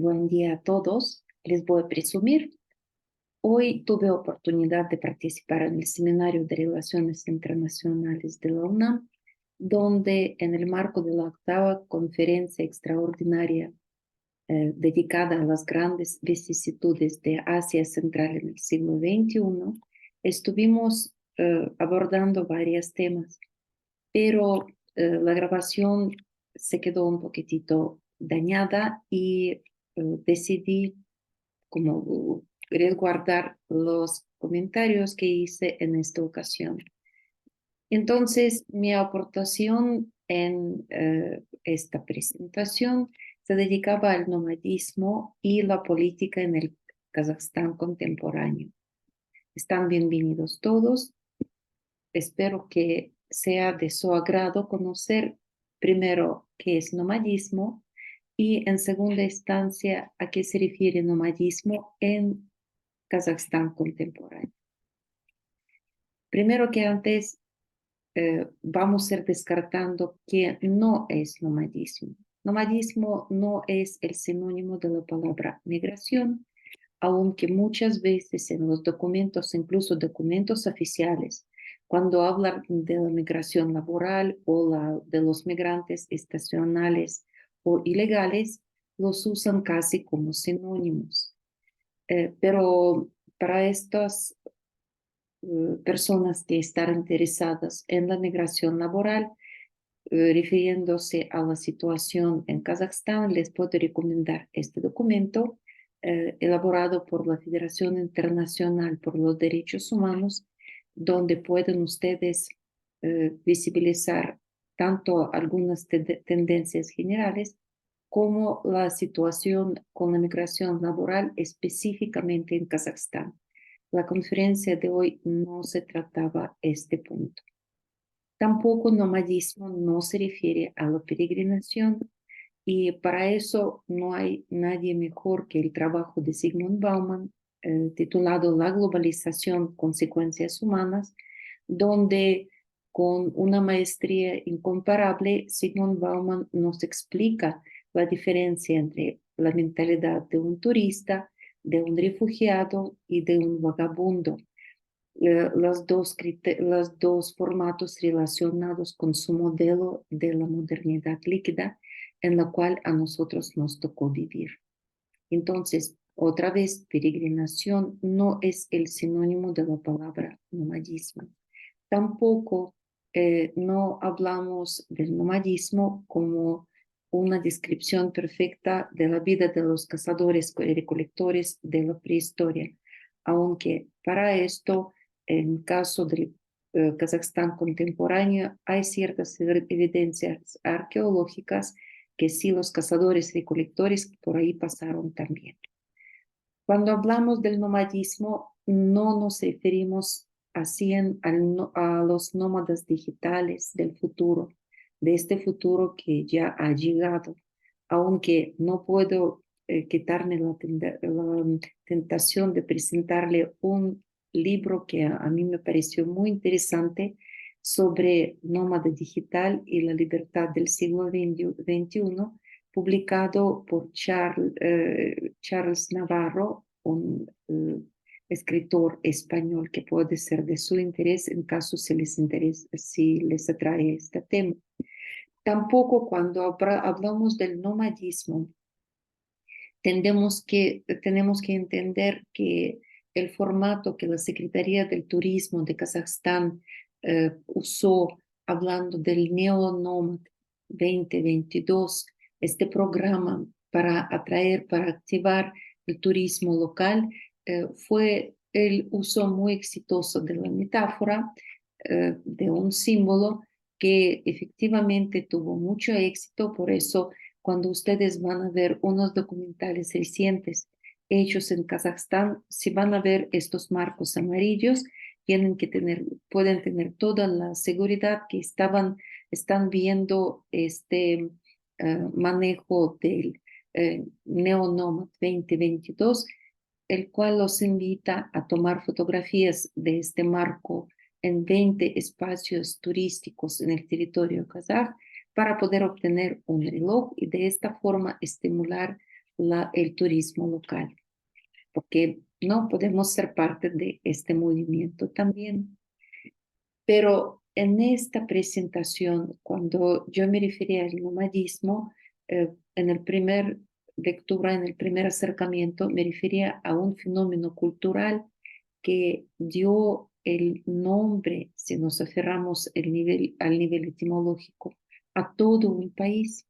Buen día a todos. Les voy a presumir. Hoy tuve oportunidad de participar en el Seminario de Relaciones Internacionales de la UNAM, donde en el marco de la octava conferencia extraordinaria dedicada a las grandes vicisitudes de Asia Central en el siglo XXI, estuvimos abordando varios temas, pero la grabación se quedó un poquitito dañada y decidí como resguardar los comentarios que hice en esta ocasión. Entonces, mi aportación en esta presentación se dedicaba al nomadismo y la política en el Kazajstán contemporáneo. Están bienvenidos todos. Espero que sea de su agrado conocer primero qué es nomadismo y en segunda instancia a qué se refiere nomadismo en Kazajstán contemporáneo. Primero que antes, vamos a ir descartando que no es nomadismo. Nomadismo no es el sinónimo de la palabra migración, aunque muchas veces en los documentos, incluso documentos oficiales, cuando hablan de la migración laboral o de los migrantes estacionales o ilegales, los usan casi como sinónimos. Pero para estas personas que están interesadas en la migración laboral, refiriéndose a la situación en Kazajstán, les puedo recomendar este documento elaborado por la Federación Internacional por los Derechos Humanos, donde pueden ustedes visibilizar tanto algunas tendencias generales como la situación con la migración laboral específicamente en Kazajstán. La conferencia de hoy no se trataba este punto. Tampoco nomadismo no se refiere a la peregrinación y para eso no hay nadie mejor que el trabajo de Zygmunt Bauman titulado La globalización, consecuencias humanas, donde con una maestría incomparable Zygmunt Bauman nos explica la diferencia entre la mentalidad de un turista, de un refugiado y de un vagabundo, los dos formatos relacionados con su modelo de la modernidad líquida en la cual a nosotros nos tocó vivir. Entonces, otra vez, peregrinación no es el sinónimo de la palabra nomadismo. Tampoco no hablamos del nomadismo como una descripción perfecta de la vida de los cazadores y recolectores de la prehistoria, aunque para esto, en caso del Kazajstán contemporáneo, hay ciertas evidencias arqueológicas que sí los cazadores y recolectores por ahí pasaron también. Cuando hablamos del nomadismo, no nos referimos así a los nómadas digitales del futuro, de este futuro que ya ha llegado, aunque no puedo quitarme la tentación de presentarle un libro que a mí me pareció muy interesante sobre nómada digital y la libertad del siglo XXI, publicado por Charles Navarro, un escritor español que puede ser de su interés en caso si les interesa, si les atrae este tema. Tampoco cuando hablamos del nomadismo, tenemos que entender que el formato que la Secretaría del Turismo de Kazajstán usó hablando del Neonomad 2022, este programa para atraer, para activar el turismo local, fue el uso muy exitoso de la metáfora, de un símbolo que efectivamente tuvo mucho éxito. Por eso cuando ustedes van a ver unos documentales recientes hechos en Kazajstán, si van a ver estos marcos amarillos, pueden tener toda la seguridad que están viendo este manejo del Neonomad 2022, el cual los invita a tomar fotografías de este marco en 20 espacios turísticos en el territorio kazaj para poder obtener un reloj y de esta forma estimular el turismo local, porque no podemos ser parte de este movimiento también. Pero en esta presentación, cuando yo me refería al nomadismo, en el primer lectura, en el primer acercamiento, me refería a un fenómeno cultural que dio el nombre, si nos aferramos al nivel etimológico, a todo un país,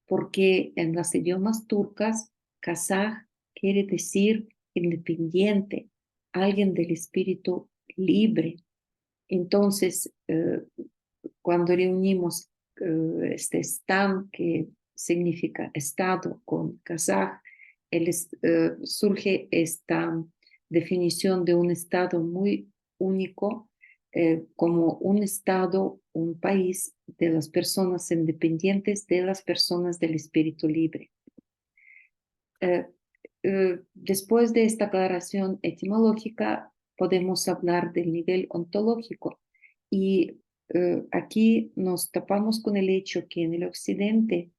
porque en las idiomas turcas, kazaj quiere decir independiente, alguien del espíritu libre. Entonces, cuando reunimos este stam, que significa estado, con kazaj, surge esta definición de un estado muy único, como un estado, un país de las personas independientes, de las personas del espíritu libre. Eh, Después de esta aclaración etimológica, podemos hablar del nivel ontológico. Y aquí nos tapamos con el hecho que en el occidente,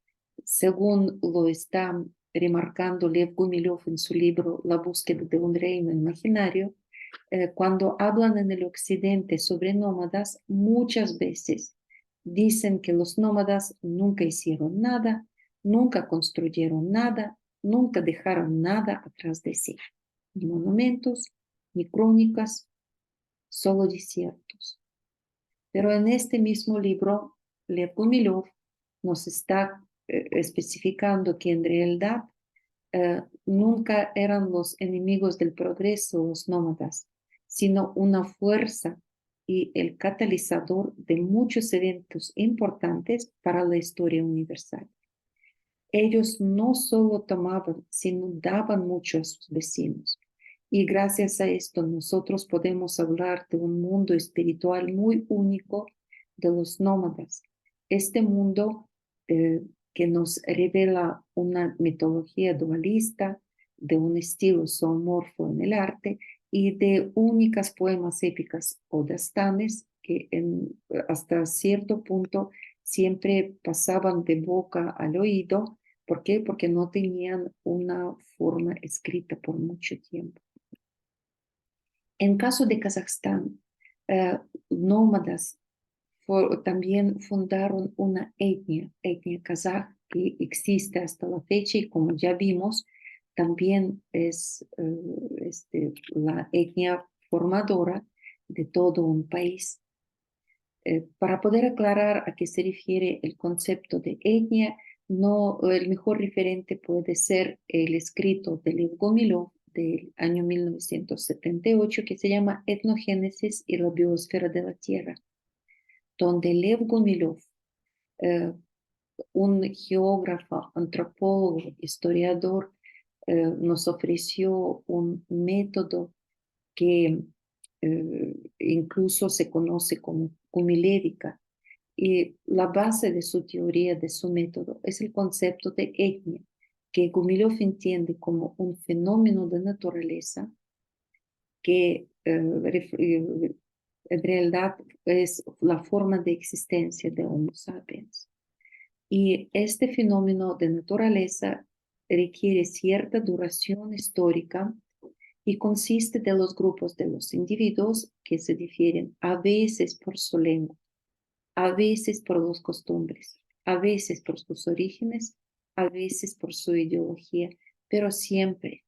según lo está remarcando Lev Gumilov en su libro La búsqueda de un reino imaginario, cuando hablan en el occidente sobre nómadas, muchas veces dicen que los nómadas nunca hicieron nada, nunca construyeron nada, nunca dejaron nada atrás de sí, ni monumentos, ni crónicas, solo desiertos. Pero en este mismo libro, Lev Gumilov nos está especificando que en realidad nunca eran los enemigos del progreso los nómadas, sino una fuerza y el catalizador de muchos eventos importantes para la historia universal. Ellos no solo tomaban, sino daban mucho a sus vecinos. Y gracias a esto nosotros podemos hablar de un mundo espiritual muy único de los nómadas. Este mundo que nos revela una mitología dualista, de un estilo zoomorfo en el arte y de únicas poemas épicas o dastanes que hasta cierto punto siempre pasaban de boca al oído. ¿Por qué? Porque no tenían una forma escrita por mucho tiempo. En caso de Kazajstán, nómadas también fundaron una etnia kazaj, que existe hasta la fecha y como ya vimos, también es la etnia formadora de todo un país. Para poder aclarar a qué se refiere el concepto de etnia, no, el mejor referente puede ser el escrito de Lev Gomilov del año 1978 que se llama Etnogénesis y la biosfera de la Tierra, donde Lev Gomilov, eh, un geógrafo, antropólogo, historiador, nos ofreció un método que incluso se conoce como gumilévica. Y la base de su teoría, de su método, es el concepto de etnia, que Gumilov entiende como un fenómeno de naturaleza que en realidad es la forma de existencia de Homo sapiens. Y este fenómeno de naturaleza requiere cierta duración histórica y consiste de los grupos de los individuos que se difieren a veces por su lengua, a veces por las costumbres, a veces por sus orígenes, a veces por su ideología, pero siempre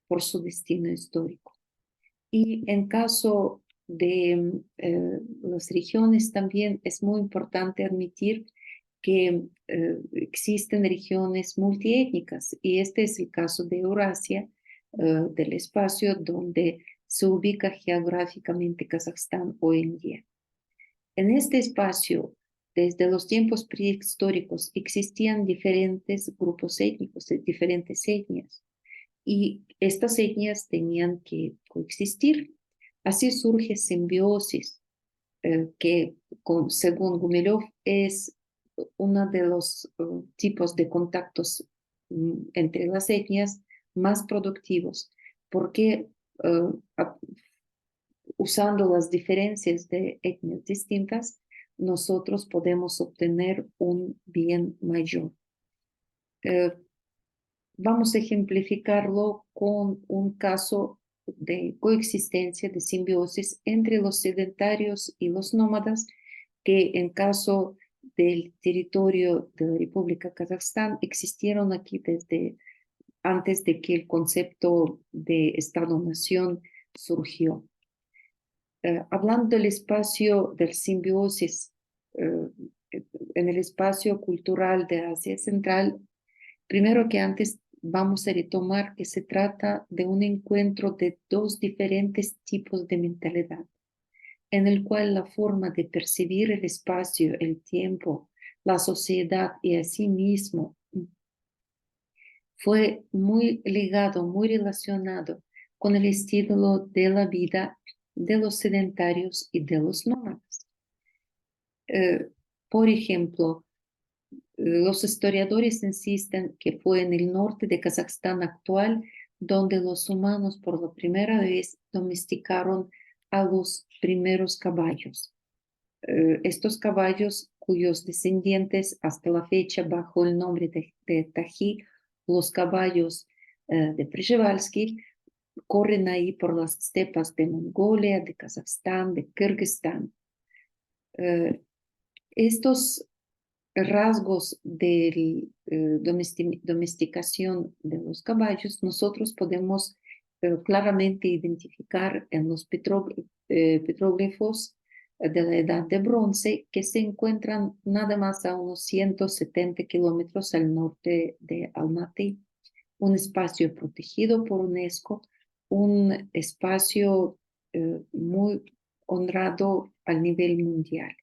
por su destino histórico. Y en caso de las regiones también es muy importante admitir que existen regiones multiétnicas y este es el caso de Eurasia, del espacio donde se ubica geográficamente Kazajstán hoy en día. En este espacio, desde los tiempos prehistóricos, existían diferentes grupos étnicos, diferentes etnias, y estas etnias tenían que coexistir. Así surge simbiosis, que según Gumilov es uno de los tipos de contactos entre las etnias más productivos, porque usando las diferencias de etnias distintas, nosotros podemos obtener un bien mayor. vamos a ejemplificarlo con un caso de coexistencia, de simbiosis entre los sedentarios y los nómadas, que en caso del territorio de la República Kazajstán existieron aquí desde antes de que el concepto de Estado-nación surgió. Hablando del espacio del simbiosis, en el espacio cultural de Asia Central, primero que antes vamos a retomar que se trata de un encuentro de dos diferentes tipos de mentalidad, en el cual la forma de percibir el espacio, el tiempo, la sociedad y a sí mismo fue muy ligado, muy relacionado con el estilo de la vida de los sedentarios y de los nómadas. Por ejemplo, los historiadores insisten que fue en el norte de Kazajstán actual donde los humanos por la primera vez domesticaron a los primeros caballos. Estos caballos cuyos descendientes hasta la fecha bajo el nombre de Tají, los caballos de Przevalsky, corren ahí por las estepas de Mongolia, de Kazajstán, de Kirguistán. Estos rasgos de domesticación de los caballos nosotros podemos claramente identificar en los petróglifos de la Edad de Bronce que se encuentran nada más a unos 170 kilómetros al norte de Almaty, un espacio protegido por UNESCO, un espacio muy honrado a nivel mundial.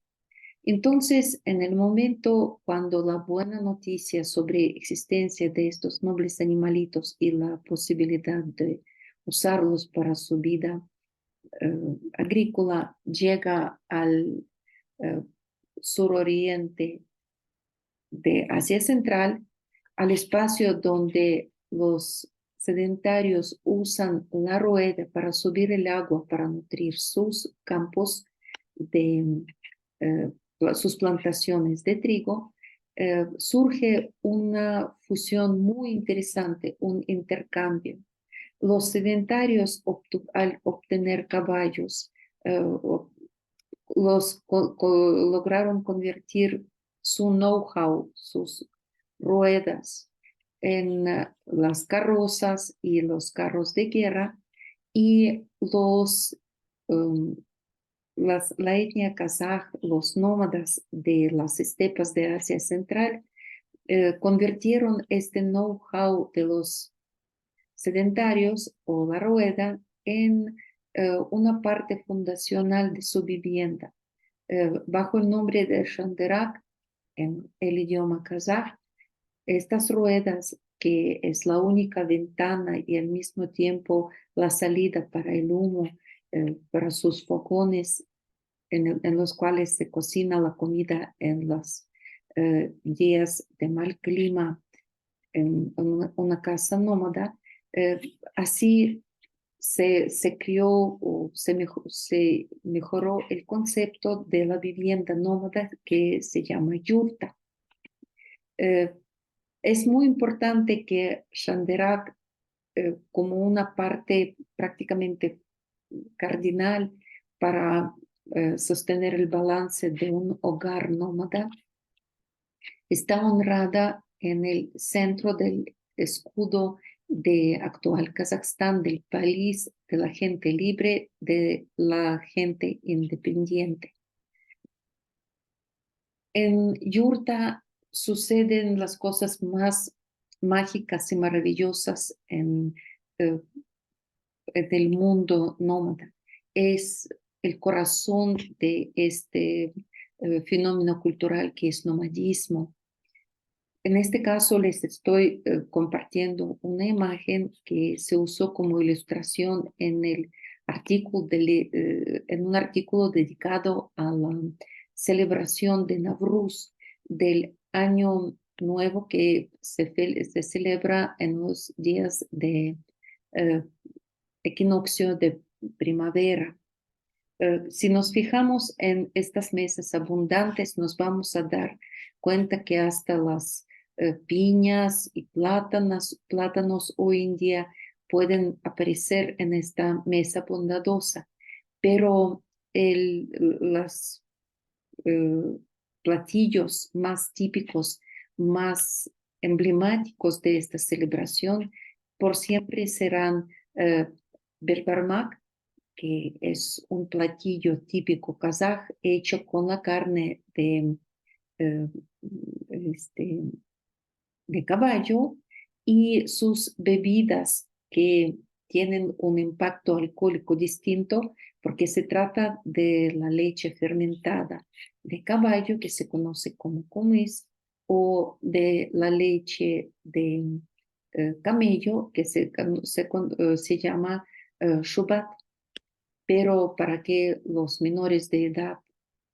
Entonces, en el momento cuando la buena noticia sobre existencia de estos nobles animalitos y la posibilidad de usarlos para su vida agrícola llega al eh, suroriente de Asia Central, al espacio donde los sedentarios usan la rueda para subir el agua para nutrir sus campos de sus plantaciones de trigo, surge una fusión muy interesante, un intercambio. Los sedentarios, al obtener caballos, lograron convertir su know-how, sus ruedas, en las carrozas y los carros de guerra, y um, la etnia kazaj, los nómadas de las estepas de Asia Central, convirtieron este know-how de los sedentarios o la rueda en una parte fundacional de su vivienda. Bajo el nombre de Shanderak, en el idioma kazaj, estas ruedas, que es la única ventana y al mismo tiempo la salida para el humo, para sus fogones en los cuales se cocina la comida en los días de mal clima en una casa nómada, así se creó o se mejoró el concepto de la vivienda nómada que se llama yurta. Es muy importante que Shanderak, como una parte prácticamente cardinal para sostener el balance de un hogar nómada, está honrada en el centro del escudo de actual Kazajstán, del país de la gente libre, de la gente independiente. En Yurta suceden las cosas más mágicas y maravillosas del mundo nómada. Es el corazón de este fenómeno cultural que es nomadismo. En este caso les estoy compartiendo una imagen que se usó como ilustración en un artículo dedicado a la celebración de Navruz, del año nuevo que se celebra en los días de eh, equinoccio de primavera. Si nos fijamos en estas mesas abundantes, nos vamos a dar cuenta que hasta las piñas y plátanos hoy en día pueden aparecer en esta mesa bondadosa, pero los eh, platillos más típicos, más emblemáticos de esta celebración, por siempre serán berbarmak, que es un platillo típico kazaj hecho con la carne eh, este, de caballo y sus bebidas que tienen un impacto alcohólico distinto porque se trata de la leche fermentada de caballo que se conoce como kumis o de la leche de camello que se llama shubat, pero para que los menores de edad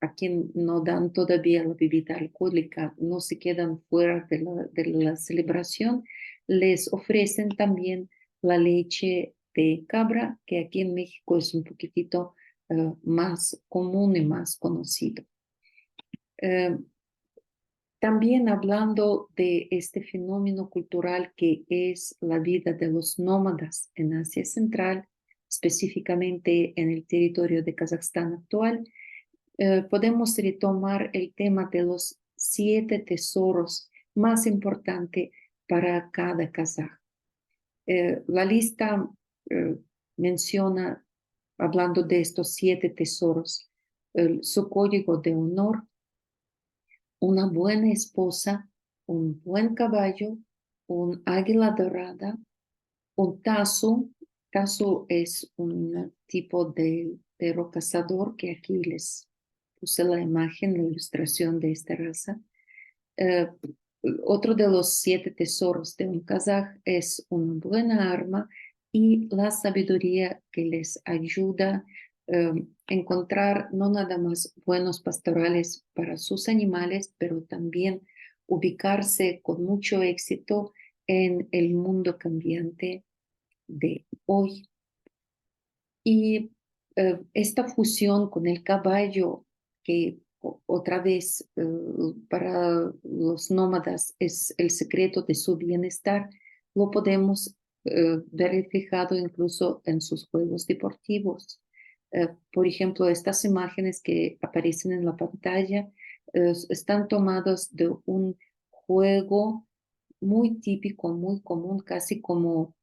a quien no dan todavía la bebida alcohólica no se quedan fuera de la celebración, les ofrecen también la leche de cabra, que aquí en México es un poquitito más común y más conocido. Eh, También hablando de este fenómeno cultural que es la vida de los nómadas en Asia Central, específicamente en el territorio de Kazajstán actual, podemos retomar el tema de los 7 tesoros más importantes para cada kazaj. La lista eh, menciona, hablando de estos 7 tesoros, su código de honor, una buena esposa, un buen caballo, un águila dorada, un tazo. Tazo es un tipo de perro cazador que aquí les puse la imagen, la ilustración de esta raza. Eh, Otro de los 7 tesoros de un kazaj es una buena arma y la sabiduría que les ayuda a encontrar no nada más buenos pastorales para sus animales, pero también ubicarse con mucho éxito en el mundo cambiante de hoy. Y esta fusión con el caballo, que otra vez para los nómadas es el secreto de su bienestar, lo podemos ver reflejado incluso en sus juegos deportivos. Por ejemplo, estas imágenes que aparecen en la pantalla están tomadas de un juego muy típico, muy común, casi como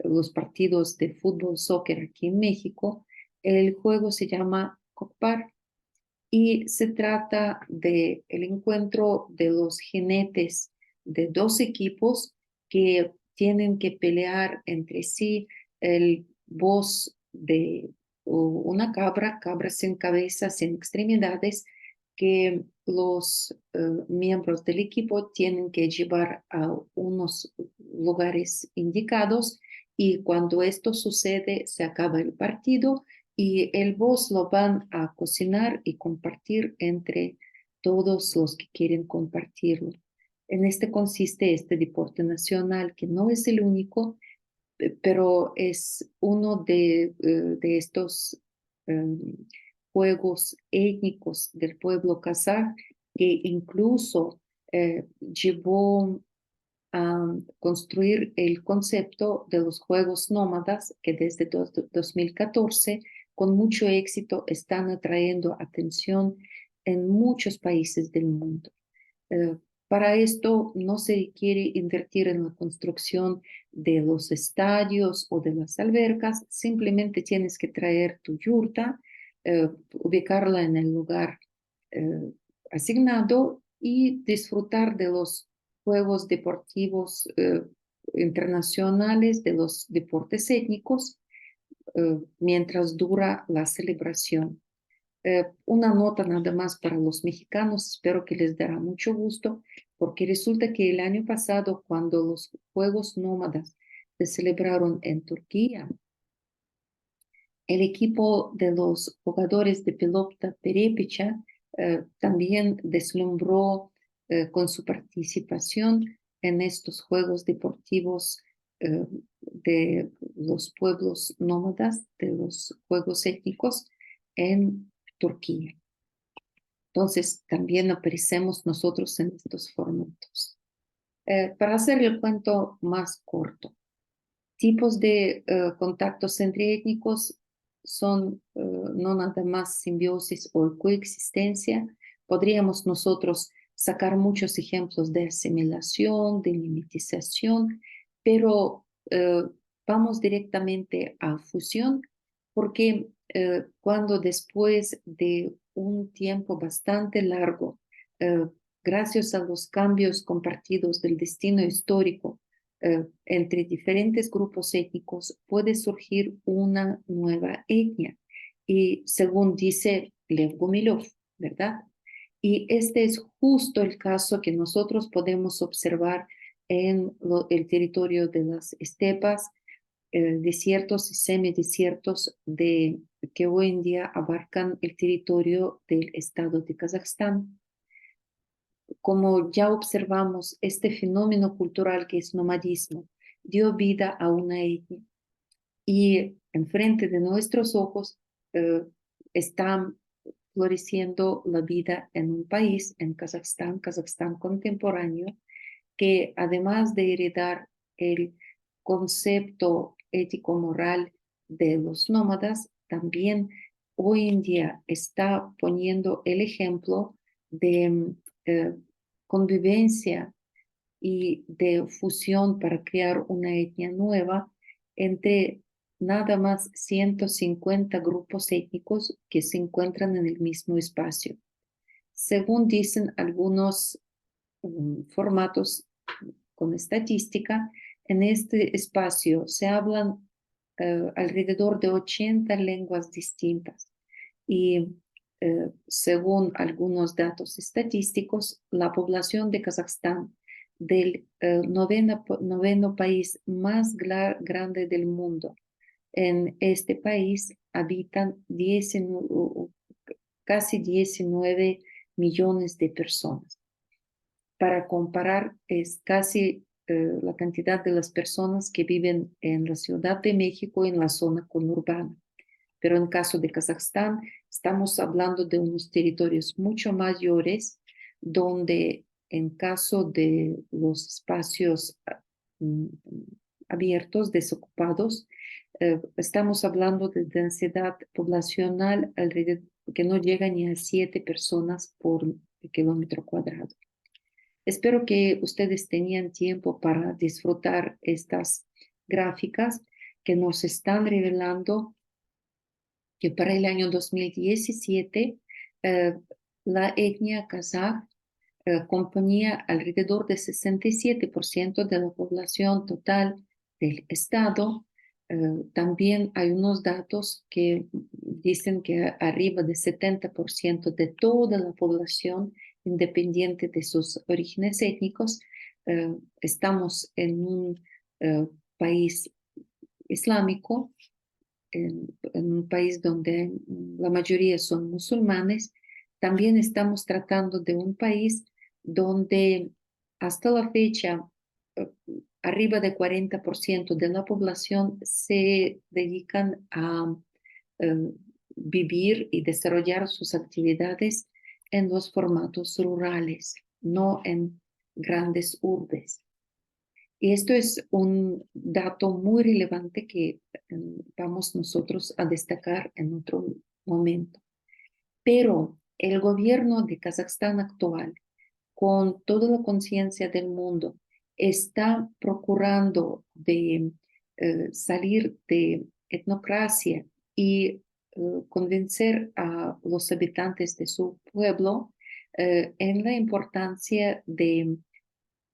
los partidos de fútbol, soccer aquí en México. El juego se llama Kokpar y se trata de el encuentro de los jinetes de 2 equipos que tienen que pelear entre sí el voz de una cabra sin cabeza, sin extremidades, que los miembros del equipo tienen que llevar a unos lugares indicados y cuando esto sucede se acaba el partido y el voz lo van a cocinar y compartir entre todos los que quieren compartirlo. En este consiste este deporte nacional, que no es el único, pero es uno de estos juegos étnicos del pueblo kazaj que incluso llevó a construir el concepto de los juegos nómadas que desde 2014 con mucho éxito están atrayendo atención en muchos países del mundo. Eh, para esto no se requiere invertir en la construcción de los estadios o de las albercas, simplemente tienes que traer tu yurta, ubicarla en el lugar eh, asignado y disfrutar de los juegos deportivos internacionales, de los deportes étnicos, mientras dura la celebración. Una nota nada más para los mexicanos, espero que les dará mucho gusto, porque resulta que el año pasado, cuando los Juegos Nómadas se celebraron en Turquía, el equipo de los jugadores de pelota Perepicha también deslumbró con su participación en estos Juegos Deportivos de los pueblos nómadas, de los Juegos Étnicos en Turquía. Entonces, también aparecemos nosotros en estos formatos. Para hacer el cuento más corto, tipos de contactos entre étnicos son no nada más simbiosis o coexistencia. Podríamos nosotros sacar muchos ejemplos de asimilación, de mimetización, pero vamos directamente a fusión porque cuando después de un tiempo bastante largo, eh, gracias a los cambios compartidos del destino histórico, entre diferentes grupos étnicos puede surgir una nueva etnia. Y según dice Lev Gumilov, ¿verdad? Y este es justo el caso que nosotros podemos observar en el territorio de las estepas, desiertos y semidesiertos que hoy en día abarcan el territorio del estado de Kazajstán. Como ya observamos, este fenómeno cultural que es nomadismo dio vida a una etnia y enfrente de nuestros ojos eh, está floreciendo la vida en un país, en Kazajstán, Kazajstán contemporáneo, que además de heredar el concepto ético-moral de los nómadas, también hoy en día está poniendo el ejemplo de eh, convivencia y de fusión para crear una etnia nueva entre nada más 150 grupos étnicos que se encuentran en el mismo espacio. Según dicen algunos formatos con estadística, en este espacio se hablan alrededor de 80 lenguas distintas y según algunos datos estadísticos, la población de Kazajstán, del noveno país más grande del mundo, en este país habitan casi 19 millones de personas. Para comparar, es casi la cantidad de las personas que viven en la Ciudad de México en la zona conurbana. Pero en caso de Kazajstán, estamos hablando de unos territorios mucho mayores, donde en caso de los espacios mm, abiertos, desocupados, estamos hablando de densidad poblacional alrededor, que no llega ni a 7 personas por kilómetro cuadrado. Espero que ustedes tenían tiempo para disfrutar estas gráficas que nos están revelando que para el año 2017 eh, la etnia kazaj componía alrededor de 67% de la población total del estado. También hay unos datos que dicen que arriba de 70% de toda la población, independiente de sus orígenes étnicos, estamos en un país islámico, en un país donde la mayoría son musulmanes. También estamos tratando de un país donde hasta la fecha eh, arriba de 40% de la población se dedican a eh, vivir y desarrollar sus actividades en los formatos rurales, no en grandes urbes. Y esto es un dato muy relevante que vamos nosotros a destacar en otro momento. Pero el gobierno de Kazajstán actual, con toda la conciencia del mundo, está procurando de salir de etnocracia y convencer a los habitantes de su pueblo en la importancia de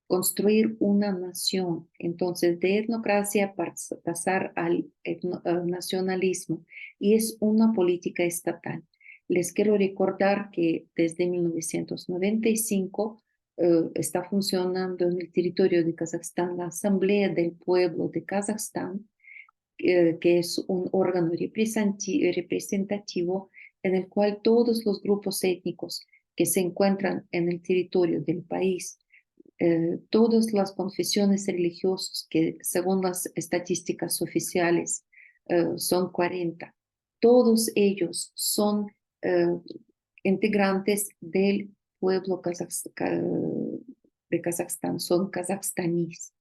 construir una nación. Entonces, de etnocracia pasar al nacionalismo. Y es una política estatal. Les quiero recordar que desde 1995 está funcionando en el territorio de Kazajstán la Asamblea del Pueblo de Kazajstán, que es un órgano representativo en el cual todos los grupos étnicos que se encuentran en el territorio del país, todas las confesiones religiosas que según las estadísticas oficiales son 40, todos ellos son integrantes del pueblo de Kazajstán son kazajstaníes.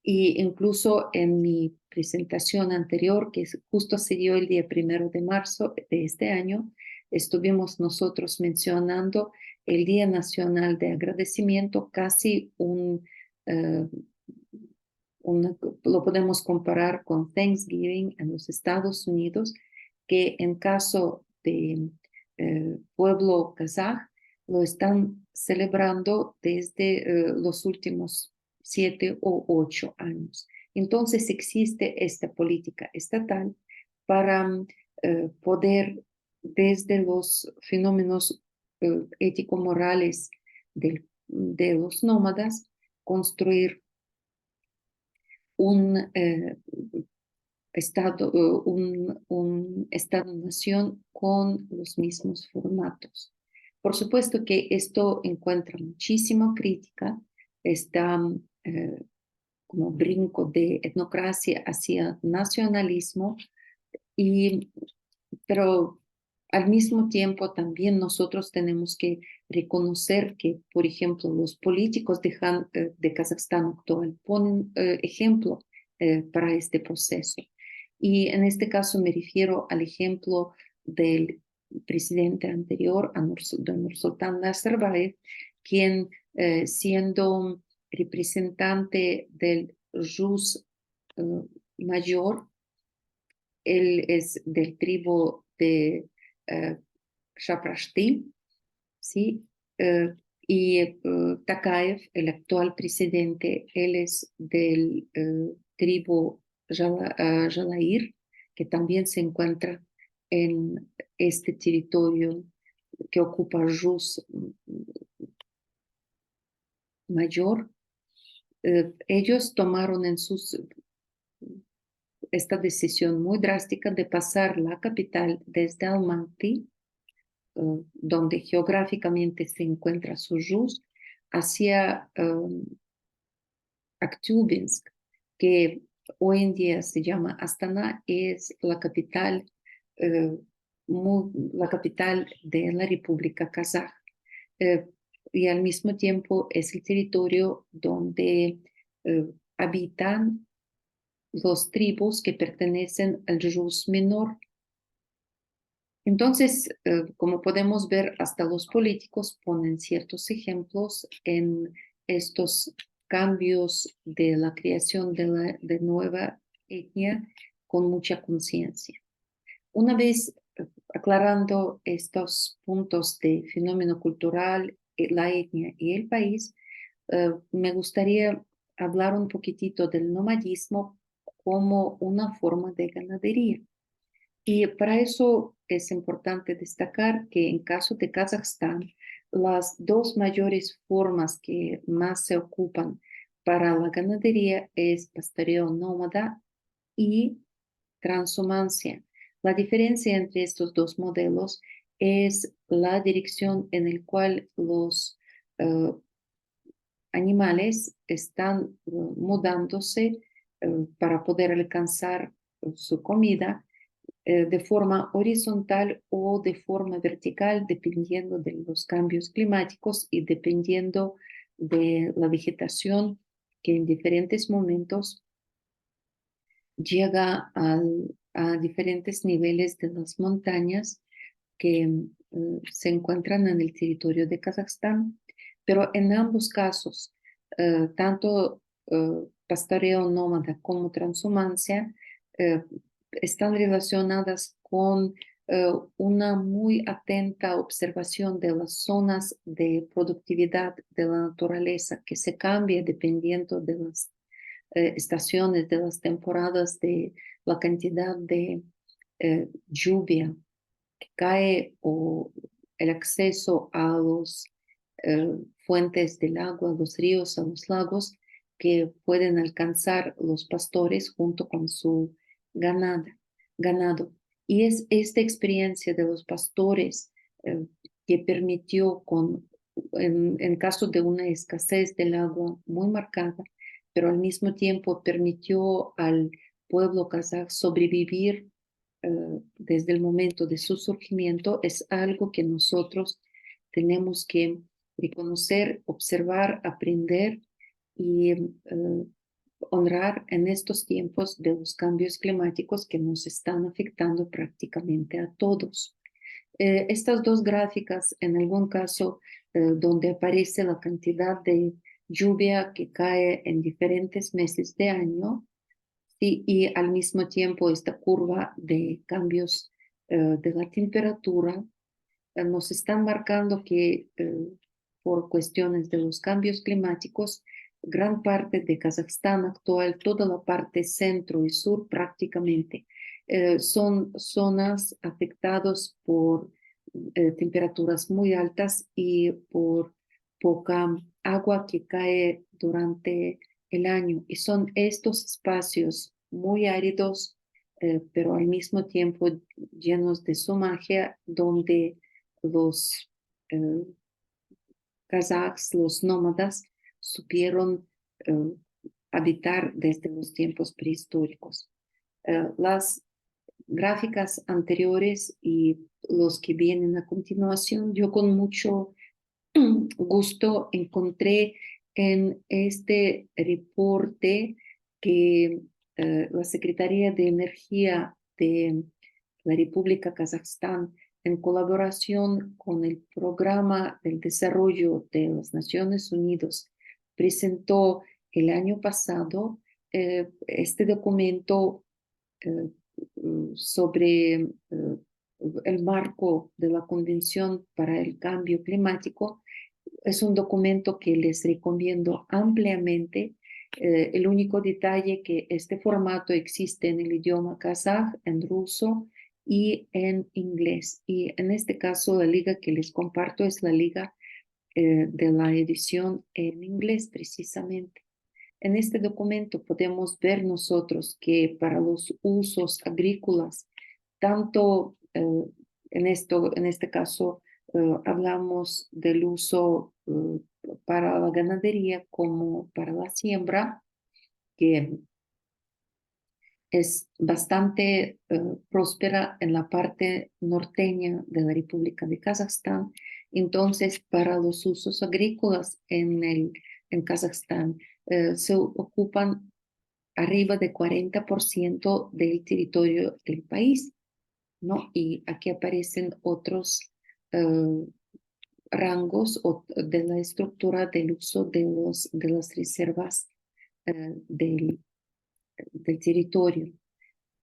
Y incluso en mi presentación anterior, que justo se dio el día 1 de marzo de este año, estuvimos nosotros mencionando el Día Nacional de Agradecimiento, casi eh, lo podemos comparar con Thanksgiving en los Estados Unidos, que en caso de pueblo kazaj lo están celebrando desde los últimos 7 u 8 años. Entonces existe esta política estatal para poder, desde los fenómenos ético-morales de los nómadas, construir un Estado, un Estado-nación con los mismos formatos. Por supuesto que esto encuentra muchísima crítica, está como brinco de etnocracia hacia nacionalismo, pero al mismo tiempo también nosotros tenemos que reconocer que, por ejemplo, los políticos de Kazajstán actual ponen ejemplo para este proceso. Y en este caso me refiero al ejemplo del presidente anterior, de Nursultán Nazarbayev, quien siendo representante del Rus eh, mayor, él es del tribu de eh, Shaprashti, ¿sí? Y Takayev, el actual presidente, él es del tribu Jalair, que también se encuentra en este territorio que ocupa Rus mayor. Ellos tomaron esta decisión muy drástica de pasar la capital desde Almaty, donde geográficamente se encuentra Sojus, hacia Aktyubinsk, que hoy en día se llama Astana, es eh, la capital de la República Kazaj. Eh, y al mismo tiempo es el territorio donde habitan los tribus que pertenecen al Rus menor. Entonces, como podemos ver, hasta los políticos ponen ciertos ejemplos en estos cambios de la creación de nueva etnia con mucha conciencia. Una vez aclarando estos puntos de fenómeno cultural, la etnia y el país, me gustaría hablar un poquitito del nomadismo como una forma de ganadería. Y para eso es importante destacar que en caso de Kazajstán, las dos mayores formas que más se ocupan para la ganadería es pastoreo nómada y transhumancia. La diferencia entre estos dos modelos es la dirección en la cual los uh, animales están mudándose para poder alcanzar su comida de forma horizontal o de forma vertical, dependiendo de los cambios climáticos y dependiendo de la vegetación que en diferentes momentos llega a diferentes niveles de las montañas que se encuentran en el territorio de Kazajstán. Pero en ambos casos, tanto pastoreo nómada como transhumancia, eh, están relacionadas con una muy atenta observación de las zonas de productividad de la naturaleza que se cambia dependiendo de las estaciones, de las temporadas, de la cantidad de lluvia que cae o el acceso a los fuentes del agua, a los ríos, a los lagos que pueden alcanzar los pastores junto con su ganado. Y es esta experiencia de los pastores que permitió, en caso de una escasez del agua muy marcada, pero al mismo tiempo permitió al pueblo kazaj sobrevivir desde el momento de su surgimiento, es algo que nosotros tenemos que reconocer, observar, aprender y honrar en estos tiempos de los cambios climáticos que nos están afectando prácticamente a todos. Estas dos gráficas, en algún caso, donde aparece la cantidad de lluvia que cae en diferentes meses de año, ¿sí? Y al mismo tiempo esta curva de cambios de la temperatura, nos están marcando que por cuestiones de los cambios climáticos, gran parte de Kazajstán actual, toda la parte centro y sur prácticamente, son zonas afectadas por temperaturas muy altas y por poca agua que cae durante el año. Y son estos espacios muy áridos, pero al mismo tiempo llenos de su magia, donde los eh, kazajs, los nómadas, supieron eh, habitar desde los tiempos prehistóricos. Las gráficas anteriores y los que vienen a continuación, yo con mucho gusto encontré en este reporte que la Secretaría de Energía de la República Kazajstán, en colaboración con el Programa del Desarrollo de las Naciones Unidas, presentó el año pasado. Este documento eh, sobre el marco de la Convención para el Cambio Climático. Es un documento que les recomiendo ampliamente. El único detalle que este formato existe en el idioma kazaj, en ruso y en inglés. Y en este caso, la liga que les comparto es la liga de la edición en inglés precisamente. En este documento podemos ver nosotros que para los usos agrícolas, tanto en este caso hablamos del uso para la ganadería como para la siembra, que es bastante próspera en la parte norteña de la República de Kazajstán. Entonces, para los usos agrícolas en Kazajstán, se ocupan arriba de 40% del territorio del país, ¿no? Y aquí aparecen otros eh, rangos de la estructura del uso de las reservas del territorio.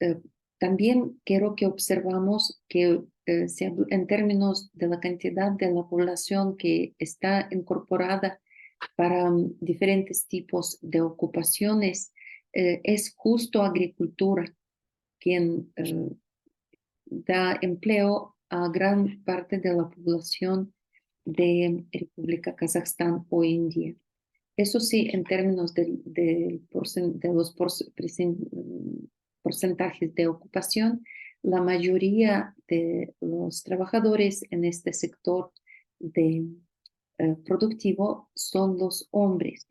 Eh, También quiero que observamos que en términos de la cantidad de la población que está incorporada para diferentes tipos de ocupaciones, es justo agricultura quien da empleo a gran parte de la población de República Kazajstán hoy en día. Eso sí, en términos de los porcentajes de ocupación, la mayoría de los trabajadores en este sector productivo son los hombres,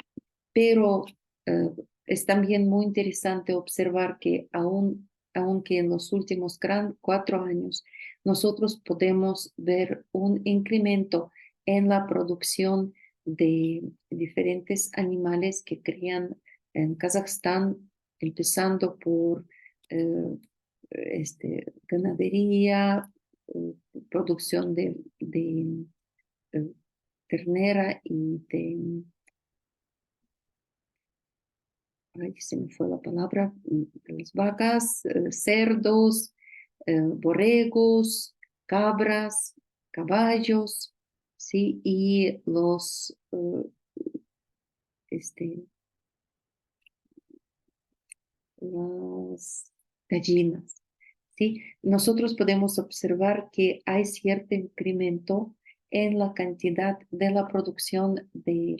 pero eh, es también muy interesante observar que aunque en los últimos 4 años nosotros podemos ver un incremento en la producción de diferentes animales que crían en Kazajstán, empezando por eh, ganadería, eh, producción de eh, ternera y ay, se me fue la palabra, de las vacas, cerdos, borregos, cabras, caballos, ¿sí? Y este, las gallinas, ¿sí? Nosotros podemos observar que hay cierto incremento en la cantidad de la producción eh,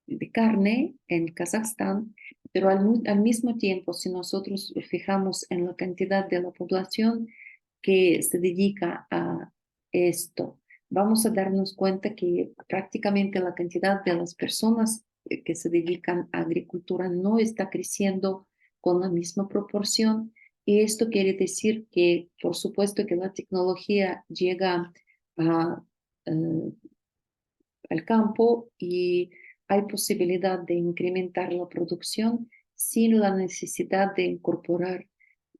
de carne en Kazajstán, pero al mismo tiempo, si nosotros fijamos en la cantidad de la población que se dedica a esto, vamos a darnos cuenta que prácticamente la cantidad de las personas que se dedican a agricultura no está creciendo con la misma proporción. Y esto quiere decir que, por supuesto, que la tecnología llega a al campo y hay posibilidad de incrementar la producción sin la necesidad de incorporar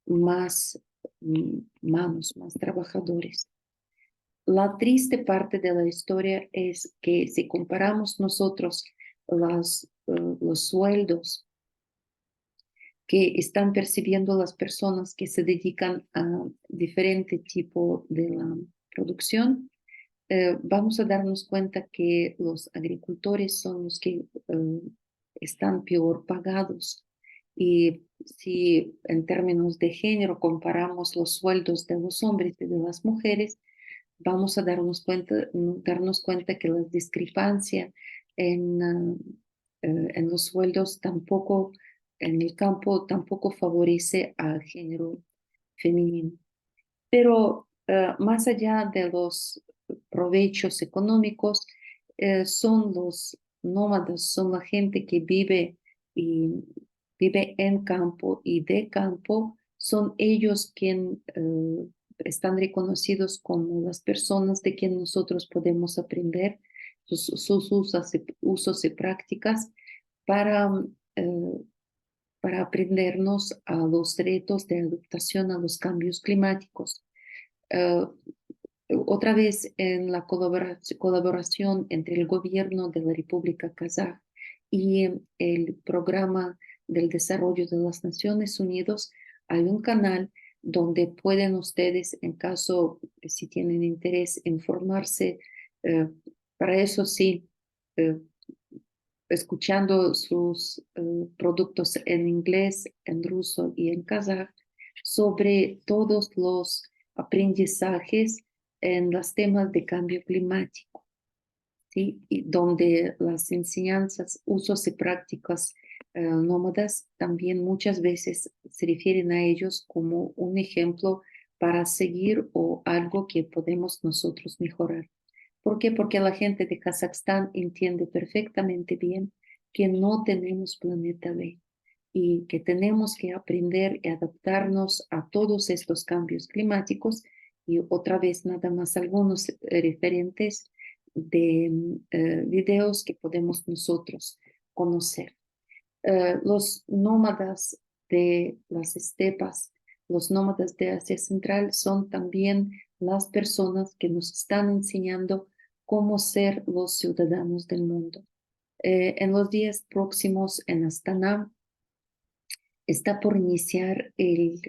más manos, más trabajadores. La triste parte de la historia es que si comparamos nosotros los sueldos que están percibiendo las personas que se dedican a diferente tipo de la producción, vamos a darnos cuenta que los agricultores son los que están peor pagados. Y si en términos de género comparamos los sueldos de los hombres y de las mujeres, vamos a darnos cuenta que la discrepancia en, en los sueldos tampoco, en el campo tampoco favorece al género femenino. Pero más allá de los provechos económicos, son los nómadas, son la gente que y, vive en campo y de campo, son ellos quienes están reconocidos como las personas de quien nosotros podemos aprender sus usos y prácticas para, eh, para aprendernos a los retos de adaptación a los cambios climáticos. Eh, Otra vez en la colaboración entre el gobierno de la República Kazaj y el Programa del Desarrollo de las Naciones Unidas, hay un canal donde pueden ustedes, en caso, si tienen interés, informarse. eh, para eso sí, eh, escuchando sus productos en inglés, en ruso y en kazaj, sobre todos los aprendizajes en los temas de cambio climático, ¿sí? Y donde las enseñanzas, usos y prácticas nómadas también muchas veces se refieren a ellos como un ejemplo para seguir o algo que podemos nosotros mejorar. ¿Por qué? Porque la gente de Kazajstán entiende perfectamente bien que no tenemos planeta B y que tenemos que aprender y adaptarnos a todos estos cambios climáticos y otra vez nada más algunos referentes de videos que podemos nosotros conocer. Los nómadas de las estepas, los nómadas de Asia Central son también las personas que nos están enseñando cómo ser los ciudadanos del mundo. En los días próximos en Astana está por iniciar el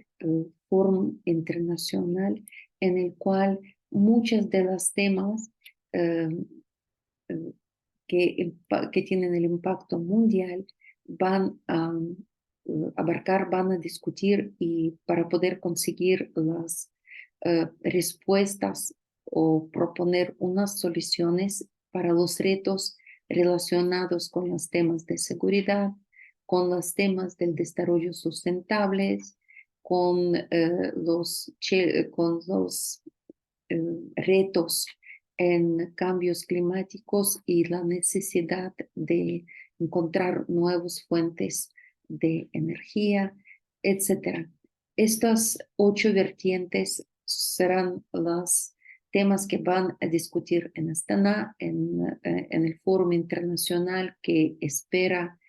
Foro Internacional en el cual muchos de los temas eh, eh, que tienen el impacto mundial van a abarcar, van a discutir y para poder conseguir las respuestas o proponer unas soluciones para los retos relacionados con los temas de seguridad, con los temas del desarrollo sustentable, con con los retos en cambios climáticos y la necesidad de encontrar nuevas fuentes de energía, etcétera. Estas 8 vertientes serán los temas que van a discutir en Astana, en el foro internacional que espera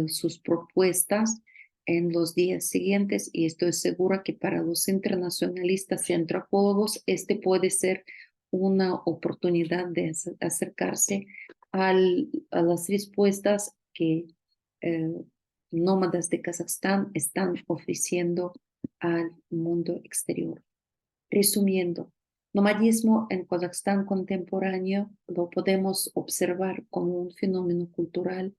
sus propuestas en los días siguientes y estoy segura que para los internacionalistas y antropólogos este puede ser una oportunidad de acercarse a las respuestas que eh, nómadas de Kazajstán están ofreciendo al mundo exterior. Resumiendo, nomadismo en Kazajstán contemporáneo lo podemos observar como un fenómeno cultural,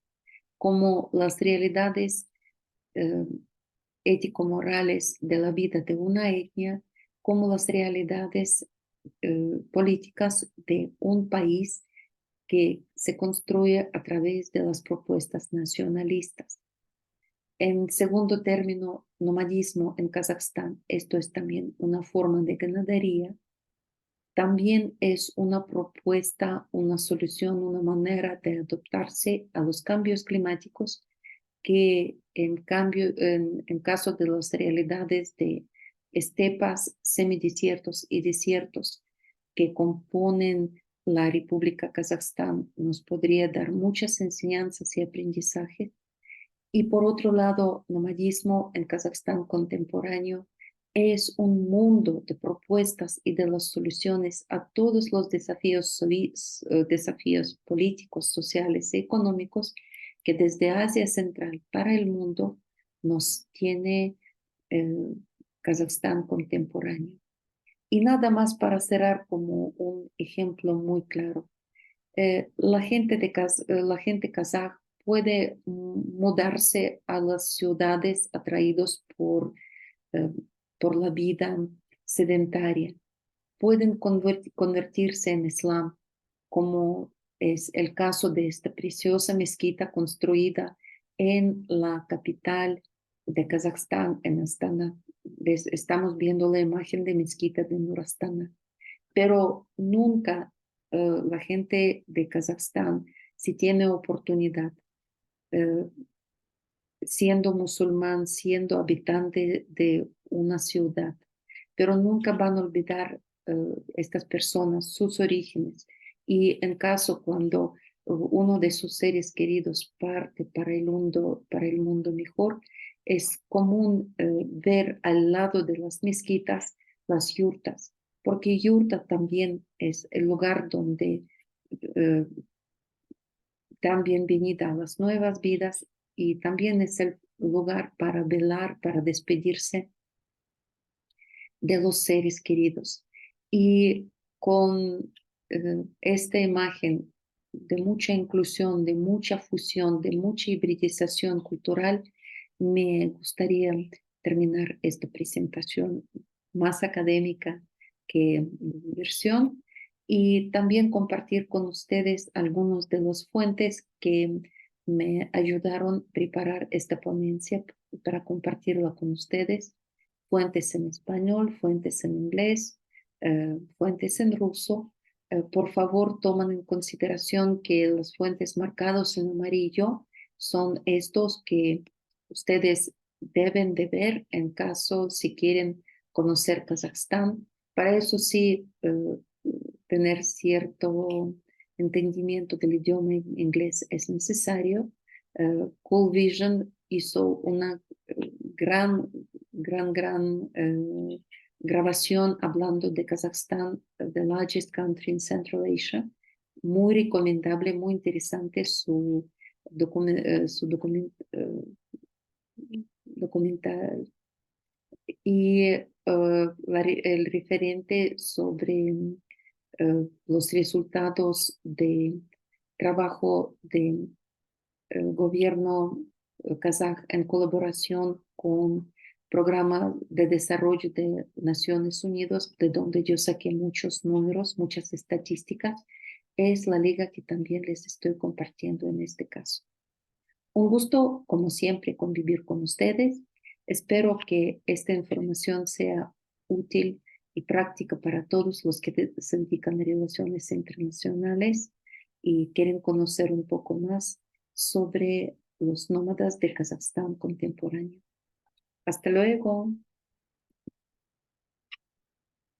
como las realidades eh, ético-morales de la vida de una etnia, como las realidades políticas de un país que se construye a través de las propuestas nacionalistas. En segundo término, nomadismo en Kazajstán, esto es también una forma de ganadería, también es una propuesta, una solución, una manera de adaptarse a los cambios climáticos que en caso de las realidades de estepas, semidesiertos y desiertos que componen la República Kazajstán nos podría dar muchas enseñanzas y aprendizajes. Y por otro lado, nomadismo en Kazajstán contemporáneo es un mundo de propuestas y de las soluciones a todos los desafíos políticos, sociales y económicos que desde Asia Central para el mundo nos tiene Kazajstán contemporáneo. Y nada más para cerrar como un ejemplo muy claro. La gente kazaj puede mudarse a las ciudades atraídos eh, por la vida sedentaria. Pueden convertirse en Islam, como es el caso de esta preciosa mezquita construida en la capital de Kazajstán, en Astana. Estamos viendo la imagen de mezquita de Nur Astana, pero nunca la gente de Kazajstán, si tiene oportunidad, eh, siendo musulmán, siendo habitante de una ciudad, pero nunca van a olvidar estas personas, sus orígenes. Y en caso cuando uno de sus seres queridos parte para el mundo mejor, es común ver al lado de las mezquitas las yurtas, porque yurta también es el lugar donde eh, dan bienvenida a las nuevas vidas y también es el lugar para velar, para despedirse de los seres queridos. Y con esta imagen de mucha inclusión, de mucha fusión, de mucha hibridización cultural, me gustaría terminar esta presentación más académica que diversión y también compartir con ustedes algunos de los fuentes que me ayudaron a preparar esta ponencia para compartirla con ustedes, fuentes en español, fuentes en inglés, fuentes en ruso. Por favor, tomen en consideración que las fuentes marcados en amarillo son estos que ustedes deben de ver en caso si quieren conocer Kazajstán. Para eso sí, tener cierto entendimiento del idioma inglés es necesario. Cool Vision hizo una gran, gran grabación hablando de Kazajstán, the largest country in Central Asia. Muy recomendable, muy interesante su documental y el referente sobre los resultados de trabajo del gobierno kazaj en colaboración con Programa de Desarrollo de Naciones Unidas, de donde yo saqué muchos números, muchas estadísticas, es la liga que también les estoy compartiendo en este caso. Un gusto, como siempre, convivir con ustedes. Espero que esta información sea útil y práctica para todos los que se dedican a relaciones internacionales y quieren conocer un poco más sobre los nómadas de Kazajstán contemporáneo. Hasta luego.